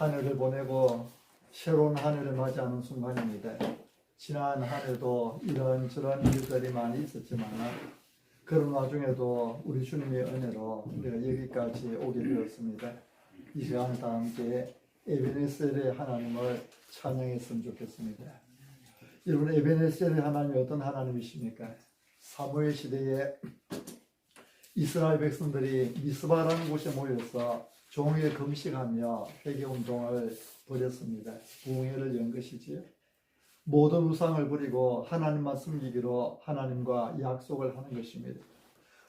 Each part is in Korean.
한 해를 보내고 새로운 한 해를 맞이하는 순간입니다. 지난 한 해도 이런저런 일들이 많이 있었지만 그런 와중에도 우리 주님의 은혜로 우리가 여기까지 오게 되었습니다. 이 시간 다 함께 에베네셀의 하나님을 찬양했으면 좋겠습니다. 여러분, 에베네셀의 하나님이 어떤 하나님이십니까? 사무엘 시대에 이스라엘 백성들이 미스바라는 곳에 모여서 종일 금식하며 회개운동을 벌였습니다. 부흥회를 연 것이지요. 모든 우상을 버리고 하나님만 섬기기로 하나님과 약속을 하는 것입니다.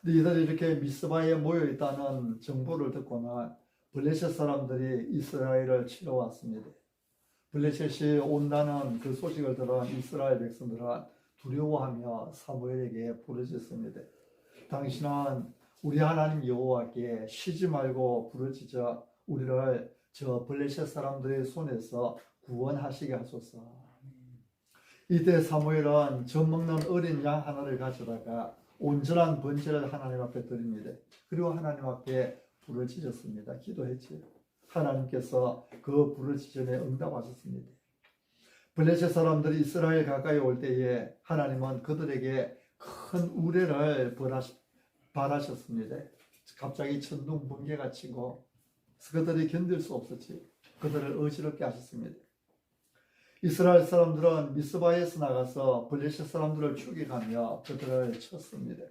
근데 이들이 이렇게 미스바에 모여있다는 정보를 듣고는 블레셋 사람들이 이스라엘을 치러 왔습니다. 블레셋이 온다는 그 소식을 들은 이스라엘 백성들은 두려워하며 사무엘에게 부르짖습니다. 당신은 우리 하나님 여호와께 쉬지 말고 부르짖어 우리를 저 블레셋 사람들의 손에서 구원하시게 하소서. 이때 사무엘은 젖 먹는 어린 양 하나를 가져다가 온전한 번제를 하나님 앞에 드립니다. 그리고 하나님 앞에 부르짖었습니다. 기도했지요. 하나님께서 그 부르짖음에 응답하셨습니다. 블레셋 사람들이 이스라엘 가까이 올 때에 하나님은 그들에게 큰 우레를 바라셨습니다. 갑자기 천둥 번개가 치고 그들이 견딜 수 없었지. 그들을 어지럽게 하셨습니다. 이스라엘 사람들은 미스바에서 나가서 블레셋 사람들을 추격하며 그들을 쳤습니다.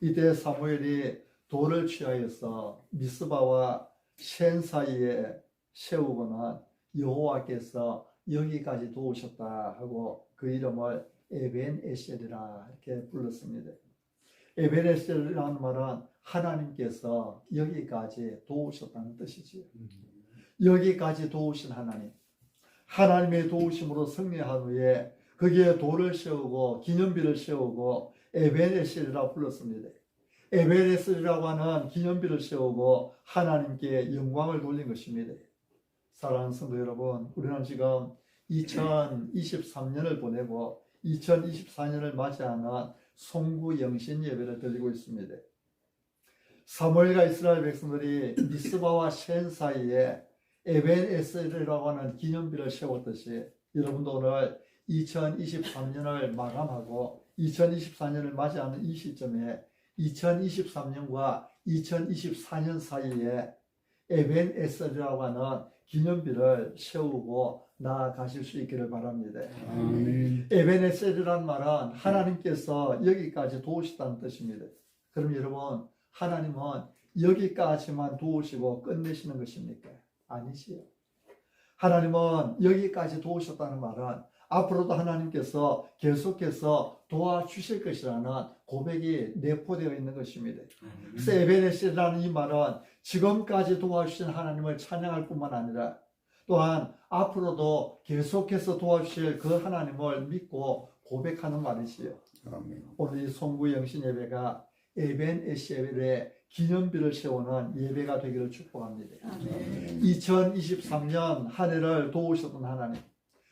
이때 사무엘이 돌을 취하여서 미스바와 셴 사이에 세우거나 여호와께서 여기까지 도우셨다 하고 그 이름을 에벤에셀이라 이렇게 불렀습니다. 에벤에셀이라는 말은 하나님께서 여기까지 도우셨다는 뜻이지요. 여기까지 도우신 하나님, 하나님의 도우심으로 승리한 후에 거기에 돌을 세우고 기념비를 세우고 에벤에셀이라 불렀습니다. 에벤에셀이라고 하는 기념비를 세우고 하나님께 영광을 돌린 것입니다. 사랑하는 성도 여러분, 우리는 지금 2023년을 보내고 2024년을 맞이하는 송구영신 예배를 드리고 있습니다. 사무엘과 이스라엘 백성들이 미스바와 셴 사이에 에벤에셀이라고 하는 기념비를 세웠듯이 여러분도 오늘 2023년을 마감하고 2024년을 맞이하는 이 시점에 2023년과 2024년 사이에 에벤에셀이라고 하는 기념비를 세우고 나아가실 수 있기를 바랍니다. 아멘. 에벤에셀이란 말은 하나님께서 여기까지 도우시다는 뜻입니다. 그럼 여러분, 하나님은 여기까지만 도우시고 끝내시는 것입니까? 아니지요. 하나님은 여기까지 도우셨다는 말은 앞으로도 하나님께서 계속해서 도와주실 것이라는 고백이 내포되어 있는 것입니다. 그래서 에베네셀이라는 이 말은 지금까지 도와주신 하나님을 찬양할 뿐만 아니라 또한 앞으로도 계속해서 도와주실 그 하나님을 믿고 고백하는 말이지요. 아멘. 오늘 이 송구영신 예배가 에벤에셀의 기념비를 세우는 예배가 되기를 축복합니다. 아멘. 2023년 한 해를 도우셨던 하나님,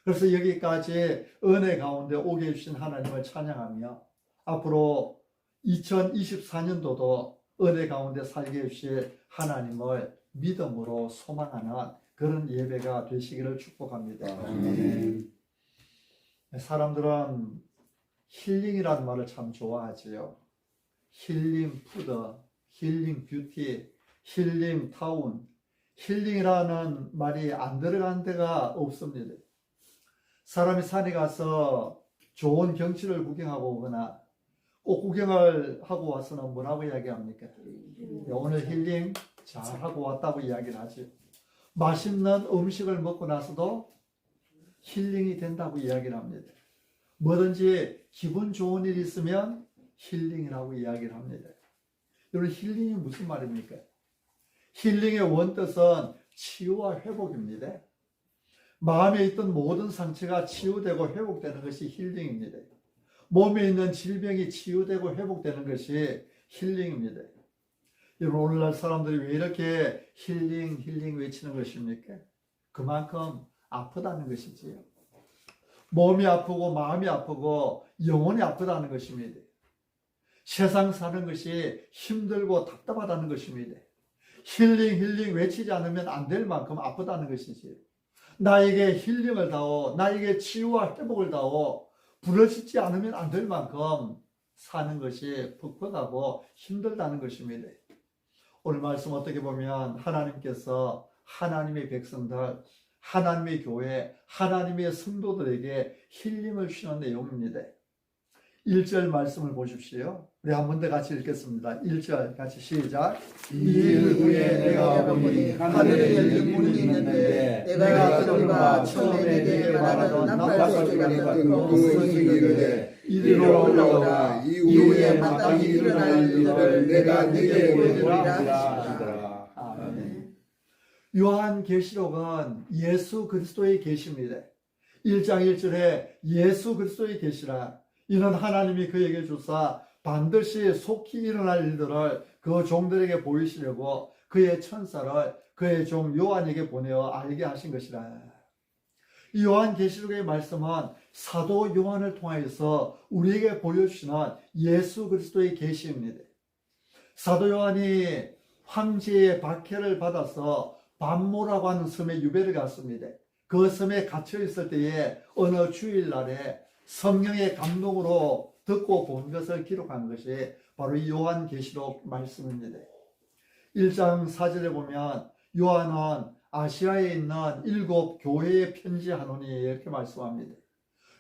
그래서 여기까지 은혜 가운데 오게 해주신 하나님을 찬양하며 앞으로 2024년도도 은혜 가운데 살게 해주실 하나님을 믿음으로 소망하는 그런 예배가 되시기를 축복합니다. 아멘. 사람들은 힐링이라는 말을 참 좋아하지요. 힐링 푸드, 힐링 뷰티, 힐링 타운. 힐링이라는 말이 안 들어간 데가 없습니다. 사람이 산에 가서 좋은 경치를 구경하고 오거나 꼭 구경을 하고 와서는 뭐라고 이야기합니까? 오늘 힐링 잘하고 왔다고 이야기를 하죠. 맛있는 음식을 먹고 나서도 힐링이 된다고 이야기를 합니다. 뭐든지 기분 좋은 일이 있으면 힐링이라고 이야기를 합니다. 여러분, 힐링이 무슨 말입니까? 힐링의 원뜻은 치유와 회복입니다. 마음에 있던 모든 상처가 치유되고 회복되는 것이 힐링입니다. 몸에 있는 질병이 치유되고 회복되는 것이 힐링입니다. 여러분, 오늘날 사람들이 왜 이렇게 힐링 외치는 것입니까? 그만큼 아프다는 것이지요. 몸이 아프고 마음이 아프고 영혼이 아프다는 것입니다. 세상 사는 것이 힘들고 답답하다는 것입니다. 힐링 외치지 않으면 안 될 만큼 아프다는 것이지. 나에게 힐링을 다오, 나에게 치유와 회복을 다오, 부르짖지 않으면 안 될 만큼 사는 것이 퍽퍽하고 힘들다는 것입니다. 오늘 말씀 어떻게 보면 하나님께서 하나님의 백성들, 하나님의 교회, 하나님의 성도들에게 힐링을 주시는 내용입니다. 1절 말씀을 보십시오. 우리 한 번 더 같이 읽겠습니다. 1절 같이 시작. 이일 후에 내가 보니 하늘에 열린 문이 있는데 내가 들어가 처음에 내게 말하던 나팔소리 같은 음성이 이르되 이리로 올라오라. 이후에 마땅히 일어날 일을 내가 네게 보여주리라 하시더라. 아멘. 요한계시록은 예수 그리스도의 계시입니다. 1장 1절에 예수 그리스도의 계시라. 이는 하나님이 그에게 주사 반드시 속히 일어날 일들을 그 종들에게 보이시려고 그의 천사를 그의 종 요한에게 보내어 알게 하신 것이라. 이 요한계시록의 말씀은 사도 요한을 통하여서 우리에게 보여주시는 예수 그리스도의 계시입니다. 사도 요한이 황제의 박해를 받아서 반모라고 하는 섬에 유배를 갔습니다. 그 섬에 갇혀 있을 때에 어느 주일날에 성령의 감동으로 듣고 본 것을 기록한 것이 바로 이 요한계시록 말씀입니다. 1장 4절에 보면 요한은 아시아에 있는 7 교회에 편지하노니 이렇게 말씀합니다.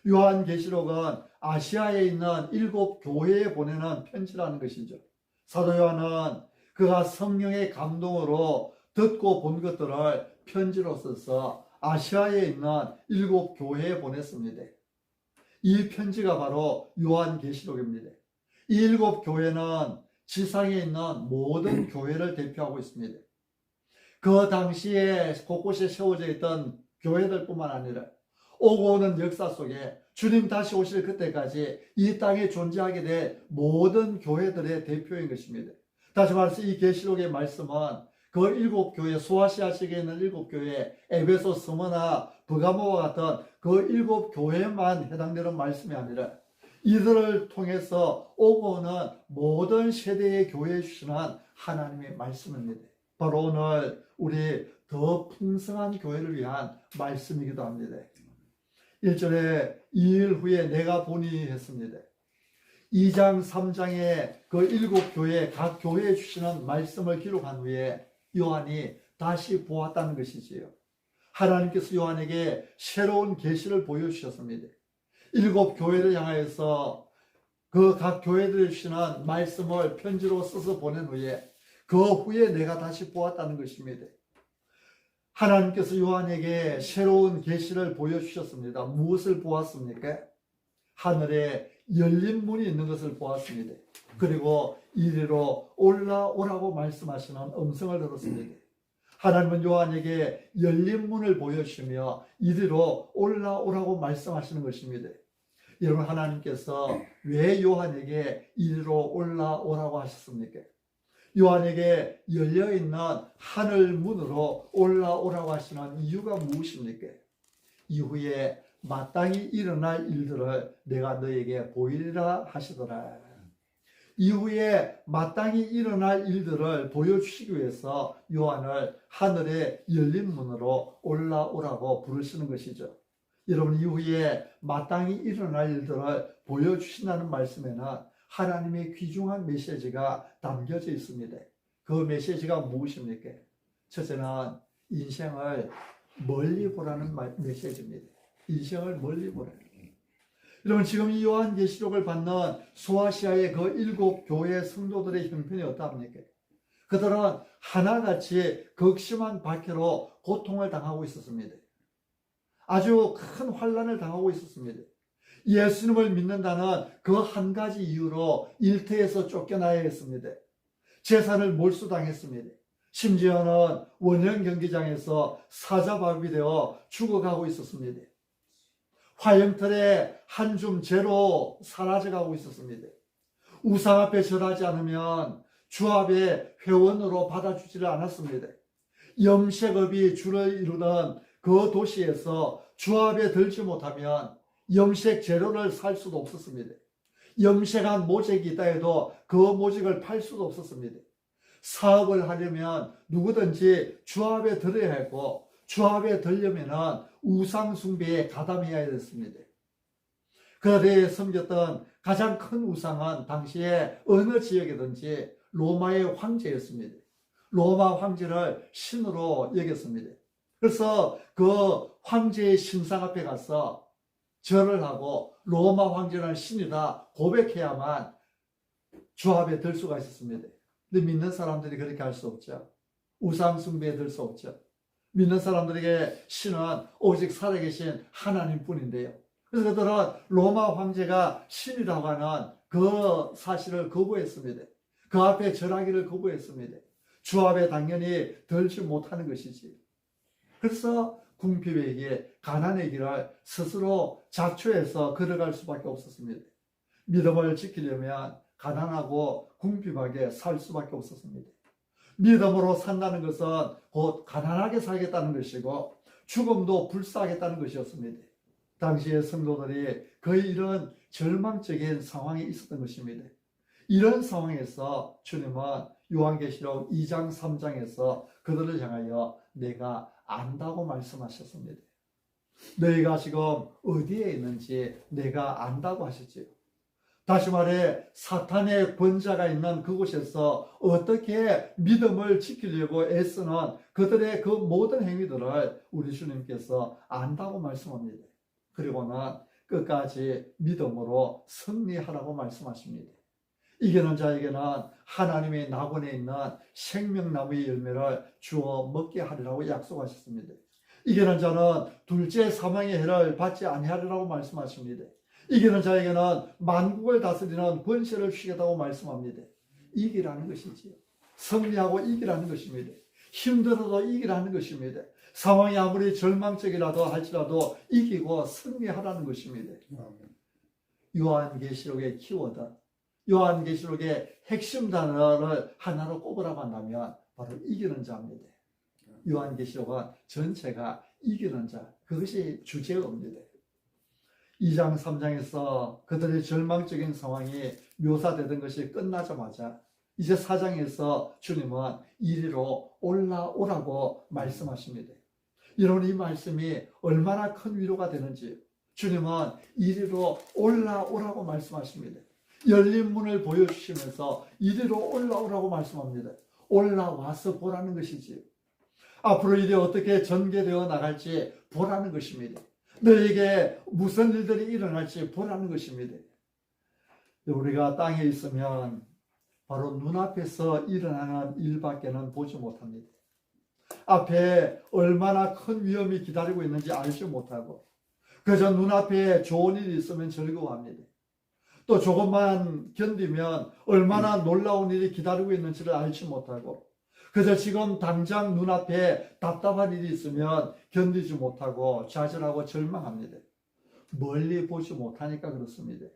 요한계시록은 아시아에 있는 7 교회에 보내는 편지라는 것이죠. 사도 요한은 그가 성령의 감동으로 듣고 본 것들을 편지로 써서 아시아에 있는 7 교회에 보냈습니다. 이 편지가 바로 요한계시록입니다. 이 7 교회는 지상에 있는 모든 교회를 대표하고 있습니다. 그 당시에 곳곳에 세워져 있던 교회들뿐만 아니라 오고 오는 역사 속에 주님 다시 오실 그때까지 이 땅에 존재하게 될 모든 교회들의 대표인 것입니다. 다시 말해서 이 계시록의 말씀은 그 7 교회, 소아시아 지역에 있는 7 교회, 에베소, 스무나, 버가모와 같은 그 7 교회만 해당되는 말씀이 아니라 이들을 통해서 오고 오는 모든 세대의 교회에 주시는 하나님의 말씀입니다. 바로 오늘 우리 더 풍성한 교회를 위한 말씀이기도 합니다. 1절에 2일 후에 내가 보니 했습니다. 2장 3장에 그 7 교회 각 교회에 주시는 말씀을 기록한 후에 요한이 다시 보았다는 것이지요. 하나님께서 요한에게 새로운 계시를 보여주셨습니다. 7 교회를 향하여서 그 각 교회들에 주시는 말씀을 편지로 써서 보낸 후에 그 후에 내가 다시 보았다는 것입니다. 하나님께서 요한에게 새로운 계시를 보여주셨습니다. 무엇을 보았습니까? 하늘에 열린 문이 있는 것을 보았습니다. 그리고 이리로 올라오라고 말씀하시는 음성을 들었습니다. 하나님은 요한에게 열린 문을 보여주시며 이리로 올라오라고 말씀하시는 것입니다. 여러분, 하나님께서 왜 요한에게 이리로 올라오라고 하셨습니까? 요한에게 열려있는 하늘 문으로 올라오라고 하시는 이유가 무엇입니까? 이후에 마땅히 일어날 일들을 내가 너에게 보이리라 하시더라. 이후에 마땅히 일어날 일들을 보여주시기 위해서 요한을 하늘의 열린 문으로 올라오라고 부르시는 것이죠. 여러분, 이후에 마땅히 일어날 일들을 보여주신다는 말씀에는 하나님의 귀중한 메시지가 담겨져 있습니다. 그 메시지가 무엇입니까? 첫째는 인생을 멀리 보라는 메시지입니다. 인생을 멀리 보라. 여러분, 지금 이 요한계시록을 받는 소아시아의 그 7 교회 성도들의 형편이 어떠합니까? 그들은 하나같이 극심한 박해로 고통을 당하고 있었습니다. 아주 큰 환난을 당하고 있었습니다. 예수님을 믿는다는 그 한 가지 이유로 일터에서 쫓겨나야 했습니다. 재산을 몰수당했습니다. 심지어는 원형 경기장에서 사자밥이 되어 죽어가고 있었습니다. 화영틀에 한 줌 재로 사라져가고 있었습니다. 우상 앞에 절하지 않으면 주 앞에 회원으로 받아주지를 않았습니다. 염색업이 주를 이루던 그 도시에서 주 앞에 들지 못하면 염색 재료를 살 수도 없었습니다. 염색한 모직이 있다 해도 그 모직을 팔 수도 없었습니다. 사업을 하려면 누구든지 주합에 들어야 했고, 주합에 들려면은 우상숭배에 가담해야 됐습니다. 그들이 섬겼던 가장 큰 우상은 당시에 어느 지역이든지 로마의 황제였습니다. 로마 황제를 신으로 여겼습니다. 그래서 그 황제의 신상 앞에 가서 절을 하고 로마 황제는 신이다 고백해야만 주합에 들 수가 있었습니다. 근데 믿는 사람들이 그렇게 할 수 없죠. 우상 숭배에 들 수 없죠. 믿는 사람들에게 신은 오직 살아계신 하나님뿐인데요. 그래서 그들은 로마 황제가 신이라고 하는 그 사실을 거부했습니다. 그 앞에 절하기를 거부했습니다. 주합에 당연히 들지 못하는 것이지. 그래서 궁핍의 길, 가난의 길을 스스로 자초해서 걸어갈 수밖에 없었습니다. 믿음을 지키려면 가난하고 궁핍하게 살 수밖에 없었습니다. 믿음으로 산다는 것은 곧 가난하게 살겠다는 것이고 죽음도 불사하겠다는 것이었습니다. 당시의 성도들이 거의 이런 절망적인 상황에 있었던 것입니다. 이런 상황에서 주님은 요한계시록 2장 3장에서 그들을 향하여 내가 안다고 말씀하셨습니다. 너희가 지금 어디에 있는지 내가 안다고 하셨지요. 다시 말해 사탄의 권자가 있는 그곳에서 어떻게 믿음을 지키려고 애쓰는 그들의 그 모든 행위들을 우리 주님께서 안다고 말씀합니다. 그리고는 끝까지 믿음으로 승리하라고 말씀하십니다. 이기는 자에게는 하나님의 낙원에 있는 생명나무의 열매를 주어 먹게 하리라고 약속하셨습니다. 이기는 자는 둘째 사망의 해를 받지 아니하리라고 말씀하십니다. 이기는 자에게는 만국을 다스리는 권세를 주시겠다고 말씀합니다. 이기라는 것이지요. 승리하고 이기라는 것입니다. 힘들어도 이기라는 것입니다. 상황이 아무리 절망적이라도 할지라도 이기고 승리하라는 것입니다. 요한계시록의 키워드, 요한계시록의 핵심 단어를 하나로 꼽으라고 한다면 바로 이기는 자입니다. 요한계시록은 전체가 이기는 자, 그것이 주제어입니다. 2장 3장에서 그들의 절망적인 상황이 묘사되던 것이 끝나자마자 이제 4장에서 주님은 이리로 올라오라고 말씀하십니다. 이런 이 말씀이 얼마나 큰 위로가 되는지 주님은 이리로 올라오라고 말씀하십니다. 열린 문을 보여주시면서 이리로 올라오라고 말씀합니다. 올라와서 보라는 것이지요. 앞으로 일이 어떻게 전개되어 나갈지 보라는 것입니다. 너에게 무슨 일들이 일어날지 보라는 것입니다. 우리가 땅에 있으면 바로 눈앞에서 일어나는 일밖에는 보지 못합니다. 앞에 얼마나 큰 위험이 기다리고 있는지 알지 못하고 그저 눈앞에 좋은 일이 있으면 즐거워합니다. 또 조금만 견디면 얼마나 놀라운 일이 기다리고 있는지를 알지 못하고 그저 지금 당장 눈앞에 답답한 일이 있으면 견디지 못하고 좌절하고 절망합니다. 멀리 보지 못하니까 그렇습니다.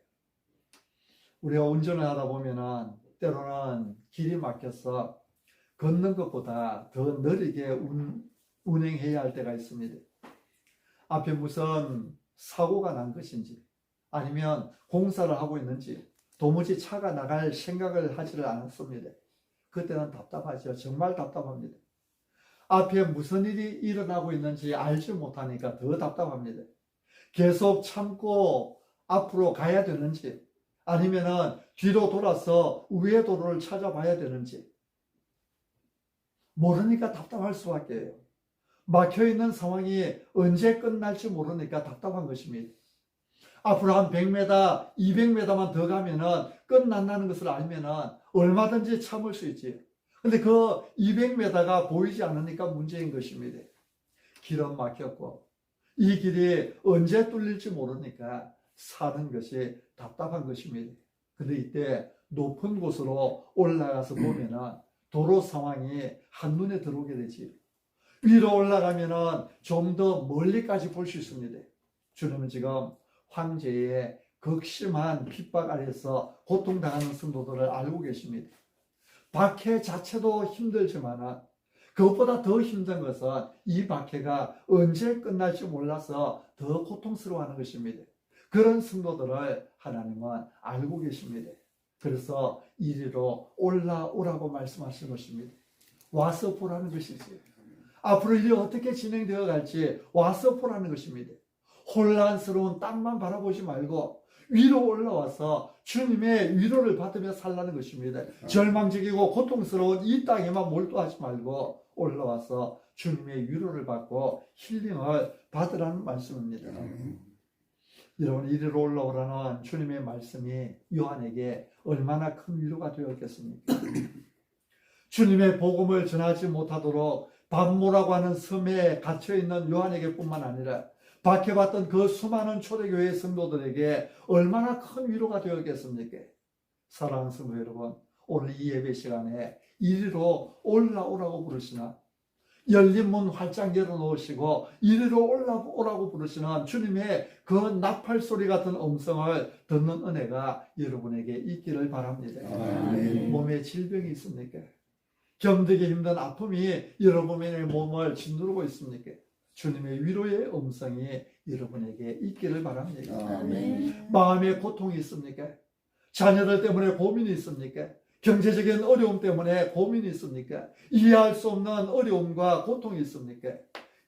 우리가 운전을 하다 보면은 때로는 길이 막혀서 걷는 것보다 더 느리게 운행해야 할 때가 있습니다. 앞에 무슨 사고가 난 것인지 아니면 공사를 하고 있는지 도무지 차가 나갈 생각을 하지를 않았습니다. 그때는 답답하죠. 정말 답답합니다. 앞에 무슨 일이 일어나고 있는지 알지 못하니까 더 답답합니다. 계속 참고 앞으로 가야 되는지 아니면은 뒤로 돌아서 우회 도로를 찾아봐야 되는지 모르니까 답답할 수밖에 해요. 막혀있는 상황이 언제 끝날지 모르니까 답답한 것입니다. 앞으로 한 100m, 200m만 더 가면은 끝난다는 것을 알면은 얼마든지 참을 수 있지. 근데 그 200m가 보이지 않으니까 문제인 것입니다. 길은 막혔고 이 길이 언제 뚫릴지 모르니까 사는 것이 답답한 것입니다. 근데 이때 높은 곳으로 올라가서 보면은 도로 상황이 한눈에 들어오게 되지. 위로 올라가면은 좀 더 멀리까지 볼 수 있습니다. 주님은 지금 황제의 극심한 핍박 아래서 고통당하는 성도들을 알고 계십니다. 박해 자체도 힘들지만 그것보다 더 힘든 것은 이 박해가 언제 끝날지 몰라서 더 고통스러워하는 것입니다. 그런 성도들을 하나님은 알고 계십니다. 그래서 이리로 올라오라고 말씀하시는 것입니다. 와서 보라는 것이지. 앞으로 일이 어떻게 진행되어 갈지 와서 보라는 것입니다. 혼란스러운 땅만 바라보지 말고 위로 올라와서 주님의 위로를 받으며 살라는 것입니다. 절망적이고 고통스러운 이 땅에만 몰두하지 말고 올라와서 주님의 위로를 받고 힐링을 받으라는 말씀입니다. 여러분, 이리로 올라오라는 주님의 말씀이 요한에게 얼마나 큰 위로가 되었겠습니까? 주님의 복음을 전하지 못하도록 반모라고 하는 섬에 갇혀있는 요한에게 뿐만 아니라 박해받던 그 수많은 초대교회 성도들에게 얼마나 큰 위로가 되었겠습니까? 사랑하는 성도 여러분, 오늘 이 예배 시간에 이리로 올라오라고 부르시나, 열린 문 활짝 열어놓으시고 이리로 올라오라고 부르시는 주님의 그 나팔 소리 같은 음성을 듣는 은혜가 여러분에게 있기를 바랍니다. 몸에 질병이 있습니까? 견디기 힘든 아픔이 여러분의 몸을 짓누르고 있습니까? 주님의 위로의 음성이 여러분에게 있기를 바랍니다. 마음에 고통이 있습니까? 자녀들 때문에 고민이 있습니까? 경제적인 어려움 때문에 고민이 있습니까? 이해할 수 없는 어려움과 고통이 있습니까?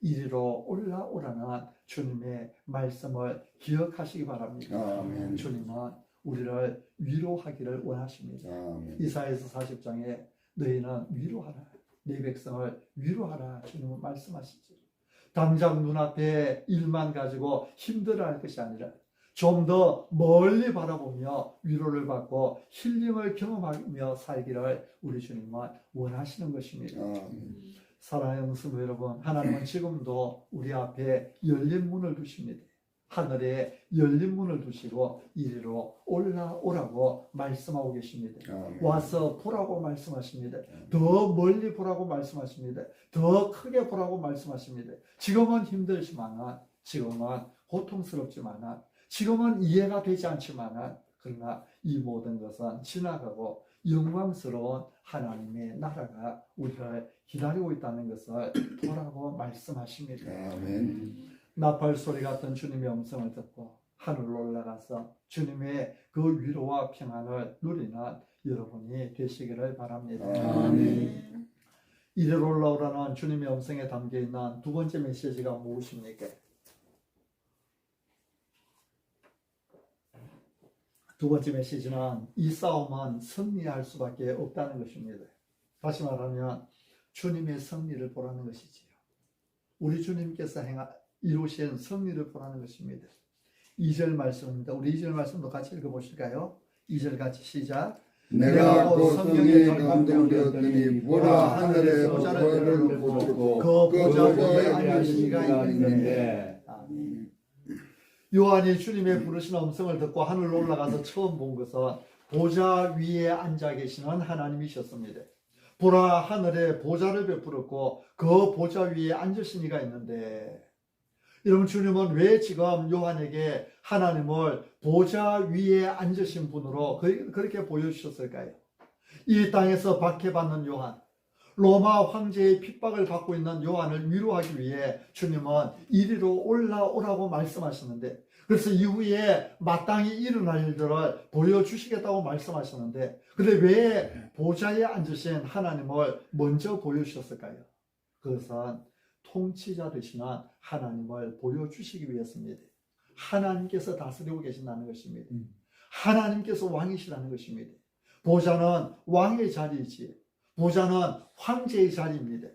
이리로 올라오라는 주님의 말씀을 기억하시기 바랍니다. 주님은 우리를 위로하기를 원하십니다. 이사야서 40장에 너희는 위로하라, 내 백성을 위로하라 주님은 말씀하시죠. 당장 눈앞에 일만 가지고 힘들어할 것이 아니라 좀 더 멀리 바라보며 위로를 받고 힐링을 경험하며 살기를 우리 주님은 원하시는 것입니다. 사랑하는 성도 여러분, 하나님은 지금도 우리 앞에 열린 문을 두십니다. 하늘에 열린 문을 두시고 이리로 올라오라고 말씀하고 계십니다. 와서 보라고 말씀하십니다. 더 멀리 보라고 말씀하십니다. 더 크게 보라고 말씀하십니다. 지금은 힘들지만, 지금은 고통스럽지만, 지금은 이해가 되지 않지만, 그러나 이 모든 것은 지나가고 영광스러운 하나님의 나라가 우리를 기다리고 있다는 것을 보라고 말씀하십니다. 나팔 소리 같은 주님의 음성을 듣고 하늘로 올라가서 주님의 그 위로와 평안을 누리는 여러분이 되시기를 바랍니다. 이리로 올라오라는 주님의 음성에 담겨있는 두 번째 메시지가 무엇입니까? 두 번째 메시지는 이 싸움은 승리할 수밖에 없다는 것입니다. 다시 말하면 주님의 승리를 보라는 것이지요. 우리 주님께서 이루신 승리를 보라는 것입니다. 2절 말씀입니다. 우리 2절 말씀도 같이 읽어보실까요? 2절 같이 시작. 내가 곧 성령에 감동되었더니 보라 하늘에 보좌를 보고 그 보좌 위에 앉으신 이가 있는데. 요한이 주님의 부르신 음성을 듣고 하늘로 올라가서 처음 본 것은 보좌 위에 앉아 계시는 하나님이셨습니다. 보라 하늘에 보좌를 베풀었고 그 보좌 위에 앉으신 이가 있는데, 여러분, 주님은 왜 지금 요한에게 하나님을 보좌 위에 앉으신 분으로 그렇게 보여주셨을까요? 이 땅에서 박해받는 요한, 로마 황제의 핍박을 받고 있는 요한을 위로하기 위해 주님은 이리로 올라오라고 말씀하셨는데, 그래서 이후에 마땅히 일어날 일들을 보여주시겠다고 말씀하셨는데, 근데 왜 보좌에 앉으신 하나님을 먼저 보여주셨을까요? 그것은 통치자 되시는 하나님을 보여주시기 위해서입니다. 하나님께서 다스리고 계신다는 것입니다. 하나님께서 왕이시라는 것입니다. 보좌는 왕의 자리이지, 보좌는 황제의 자리입니다.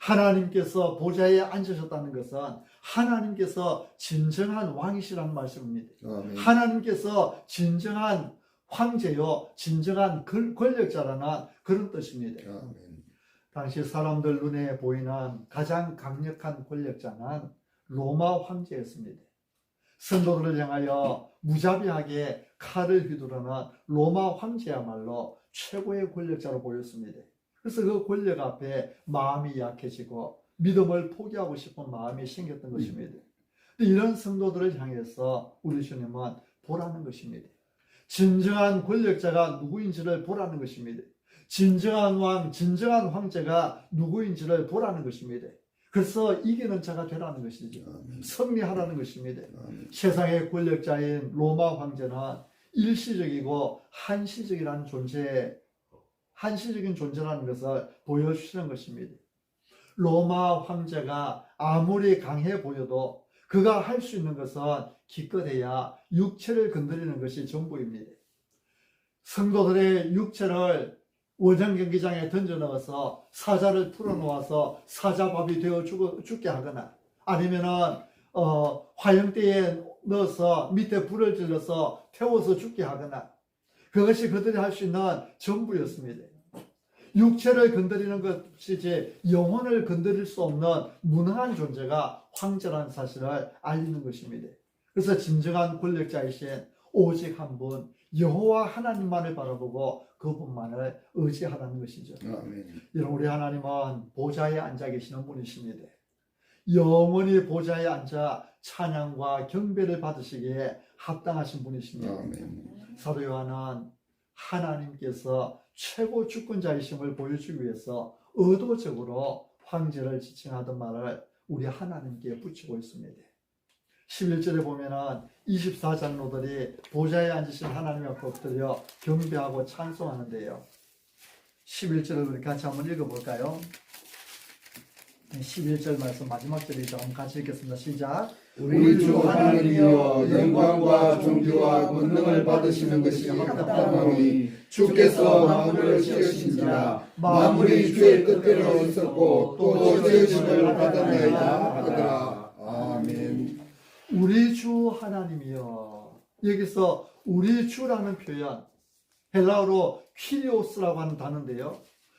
하나님께서 보좌에 앉으셨다는 것은 하나님께서 진정한 왕이시라는 말씀입니다. 하나님께서 진정한 황제요, 진정한 권력자라는 그런 뜻입니다. 당시 사람들 눈에 보이는 가장 강력한 권력자는 로마 황제였습니다. 성도들을 향하여 무자비하게 칼을 휘두르는 로마 황제야말로 최고의 권력자로 보였습니다. 그래서 그 권력 앞에 마음이 약해지고 믿음을 포기하고 싶은 마음이 생겼던 것입니다. 이런 성도들을 향해서 우리 주님은 보라는 것입니다. 진정한 권력자가 누구인지를 보라는 것입니다. 진정한 왕, 진정한 황제가 누구인지를 보라는 것입니다. 그래서 이기는 자가 되라는 것이죠. 승리하라는 것입니다. 세상의 권력자인 로마 황제는 일시적이고 한시적이라는 한시적인 존재라는 것을 보여주시는 것입니다. 로마 황제가 아무리 강해 보여도 그가 할 수 있는 것은 기껏해야 육체를 건드리는 것이 전부입니다. 성도들의 육체를 원정 경기장에 던져 넣어서 사자를 풀어 놓아서 사자밥이 되어 죽게 하거나 아니면은 화형대에 넣어서 밑에 불을 질러서 태워서 죽게 하거나 그것이 그들이 할 수 있는 전부였습니다. 육체를 건드리는 것이지 영혼을 건드릴 수 없는 무능한 존재가 황제라는 사실을 알리는 것입니다. 그래서 진정한 권력자이신 오직 한 분 여호와 하나님만을 바라보고 그분만을 의지하라는 것이죠. 아멘. 여러분, 우리 하나님은 보좌에 앉아 계시는 분이십니다. 영원히 보좌에 앉아 찬양과 경배를 받으시기에 합당하신 분이십니다. 아멘. 사도 요한은 하나님께서 최고 주권자이심을 보여주기 위해서 의도적으로 황제를 지칭하던 말을 우리 하나님께 붙이고 있습니다. 11절에 보면은 24장로들이 보좌에 앉으신 하나님 앞에 엎드려 경배하고 찬송하는데요. 11절을 우리 같이 한번 읽어볼까요? 11절 말씀 마지막 절이죠. 한번 같이 읽겠습니다. 시작. 우리 주 하나님이여 영광과 존귀와 권능을 받으시는 것이 합당하오니 주께서 만물을 지으신지라 만물이 주의 뜻대로 있었고 또 지으심을 받았나이다 하더라. 아멘. 우리 주 하나님이여. 여기서 우리 주라는 표현 헬라어로 퀴리오스라고 하는 단어인데요.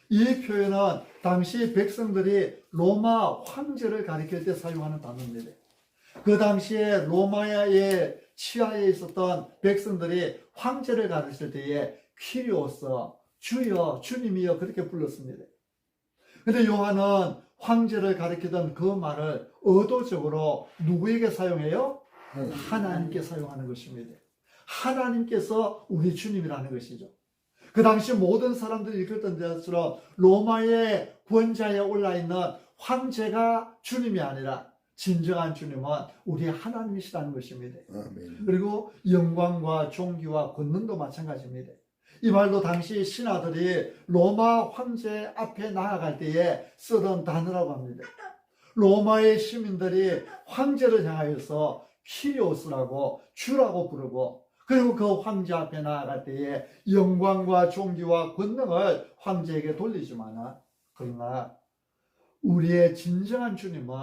이 표현은 당시 백성들이 로마 황제를 가리킬 때 사용하는 단어입니다. 그 당시에 로마의 치하에 있었던 백성들이 황제를 가르칠 때에 퀴리오스, 주여, 주님이여 그렇게 불렀습니다. 근데 요한은 황제를 가리키던 그 말을 의도적으로 누구에게 사용해요? 하나님께 사용하는 것입니다. 하나님께서 우리 주님이라는 것이죠. 그 당시 모든 사람들이 읽었던 것처럼 로마의 권좌에 올라있는 황제가 주님이 아니라 진정한 주님은 우리 하나님이시라는 것입니다. 아멘. 그리고 영광과 존귀와 권능도 마찬가지입니다. 이 말도 당시 신하들이 로마 황제 앞에 나아갈 때에 쓰던 단어라고 합니다. 로마의 시민들이 황제를 향하여서 키리오스라고 주라고 부르고 그리고 그 황제 앞에 나아갈 때에 영광과 존귀와 권능을 황제에게 돌리지만 그러나 우리의 진정한 주님은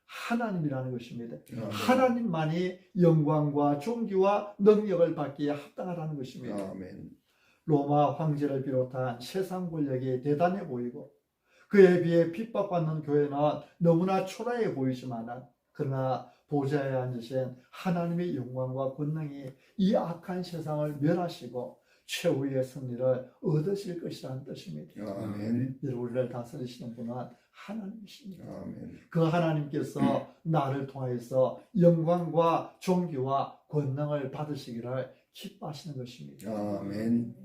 하나님이라는 것입니다. 하나님만이 영광과 존귀와 능력을 받기에 합당하다는 것입니다. 아멘. 로마 황제를 비롯한 세상 권력이 대단해 보이고 그에 비해 핍박받는 교회는 너무나 초라해 보이지만 그러나 보좌에 앉으신 하나님의 영광과 권능이 이 악한 세상을 멸하시고 최후의 승리를 얻으실 것이라는 뜻입니다. 아멘. 우리를 다스리시는 분은 하나님이십니다. 아멘. 그 하나님께서 나를 통하여서 영광과 존귀와 권능을 받으시기를 기뻐하시는 것입니다. 아멘.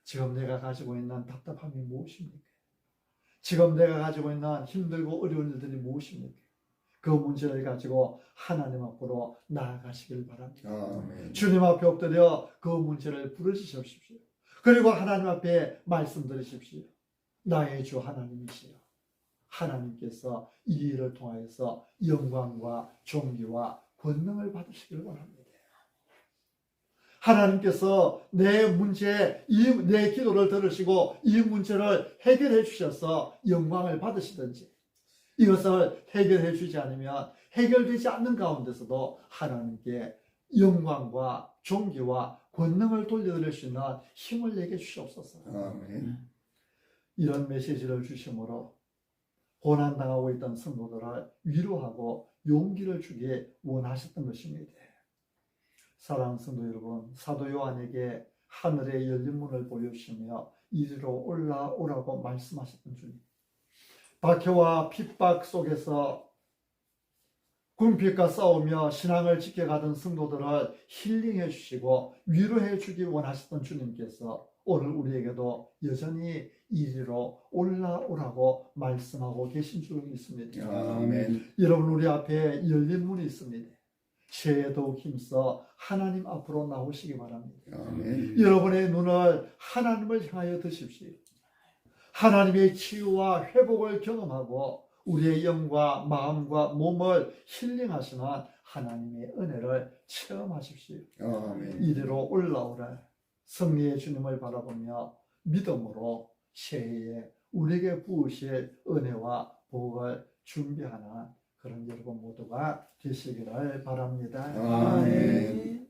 지금 내가 가지고 있는 답답함이 무엇입니까? 지금 내가 가지고 있는 힘들고 어려운 일들이 무엇입니까? 그 문제를 가지고 하나님 앞으로 나아가시길 바랍니다. 아멘. 주님 앞에 엎드려 그 문제를 부르짖으십시오. 그리고 하나님 앞에 말씀드리십시오. 나의 주 하나님이시여. 하나님께서 이 일을 통하여서 영광과 존귀와 권능을 받으시길 바랍니다. 하나님께서 내 문제, 내 기도를 들으시고 이 문제를 해결해 주셔서 영광을 받으시든지 이것을 해결해 주지 않으면 해결되지 않는 가운데서도 하나님께 영광과 존귀와 권능을 돌려드릴 수 있는 힘을 내게 주시옵소서. 아멘. 이런 메시지를 주심으로 고난당하고 있던 성도들을 위로하고 용기를 주기에 원하셨던 것입니다. 사랑하는 성도 여러분, 사도 요한에게 하늘의 열린 문을 보여주시며 이리로 올라오라고 말씀하셨던 주님. 박해와 핍박 속에서 궁핍과 싸우며 신앙을 지켜가던 성도들을 힐링해 주시고 위로해 주기 원하셨던 주님께서 오늘 우리에게도 여전히 이리로 올라오라고 말씀하고 계신 줄 믿습니다. 아멘. 여러분, 우리 앞에 열린 문이 있습니다. 새해에 더욱 힘써 하나님 앞으로 나오시기 바랍니다. 아멘. 여러분의 눈을 하나님을 향하여 드십시오. 하나님의 치유와 회복을 경험하고 우리의 영과 마음과 몸을 힐링하시는 하나님의 은혜를 체험하십시오. 아멘. 이리로 올라오라. 승리의 주님을 바라보며 믿음으로 새해에 우리에게 부으실 은혜와 복을 준비하는 그런 여러분 모두가 되시기를 바랍니다. 아멘.